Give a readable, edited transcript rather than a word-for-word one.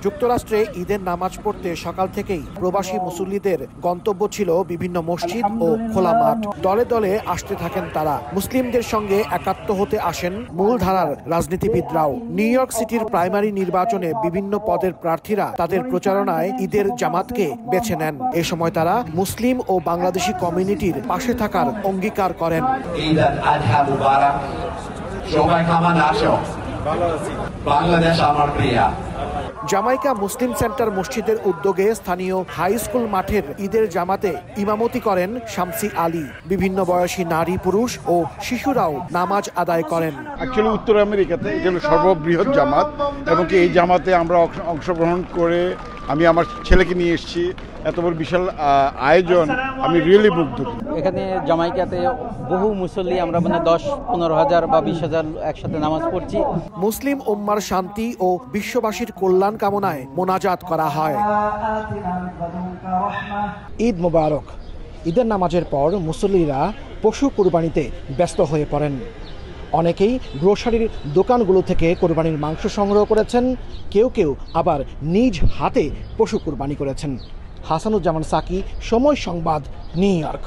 যুক্তরাষ্ট্রে ঈদের নামাজ পড়তে সকাল থেকেই প্রবাসী মুসল্লিদের গন্তব্য ছিল বিভিন্ন মসজিদ ও খোলা মাঠ। দলে দলে আসতে থাকেন তারা। মুসলিমদের সঙ্গে একাত্ম হতে আসেন মূলধারার রাজনীতিবিদরাও। নিউ ইয়র্ক সিটির প্রাইমারি নির্বাচনে বিভিন্ন পদের প্রার্থীরা তাদের প্রচারণায় ঈদের জামাতকে বেছে নেন। এ সময় তারা মুসলিম ও বাংলাদেশি কমিউনিটির পাশে থাকার অঙ্গীকার করেন। বাংলাদেশ আমার প্রিয়া। জামাইকা মুসলিম সেন্টার মসজিদের উদ্যোগে স্থানীয় হাই স্কুল মাঠের ঈদের জামাতে ইমামতি করেন শামসী আলী। বিভিন্ন বয়সী নারী, পুরুষ ও শিশুরাও নামাজ আদায় করেন। অ্যাকচুয়ালি উত্তর আমেরিকাতে এটা হলো সর্ববৃহৎ জামাত, এবং এই জামাতে আমরা অংশগ্রহণ করে আমি আমার ছেলেকে নিয়ে এসেছি। এত বড় বিশাল আয়োজন, আমি রিয়েলি মুগ্ধ। এখানে জামাইকাতে বহু মুসল্লি, আমরা মানে 10-15 হাজার বা 20 হাজার একসাথে নামাজ পড়ছি। মুসলিম উম্মার শান্তি ও বিশ্ববাসীর কল্যাণ কামনায় মোনাজাত করা হয়। ঈদ মোবারক। ঈদের নামাজের পর মুসল্লিরা পশু কুরবানিতে ব্যস্ত হয়ে পড়েন। অনেকেই গ্রোসারির দোকানগুলো থেকে কোরবানির মাংস সংগ্রহ করেছেন, কেউ কেউ আবার নিজ হাতে পশু কুরবানি করেছেন। হাসানুজ্জামান সাকি, সময় সংবাদ, নিউ ইয়র্ক।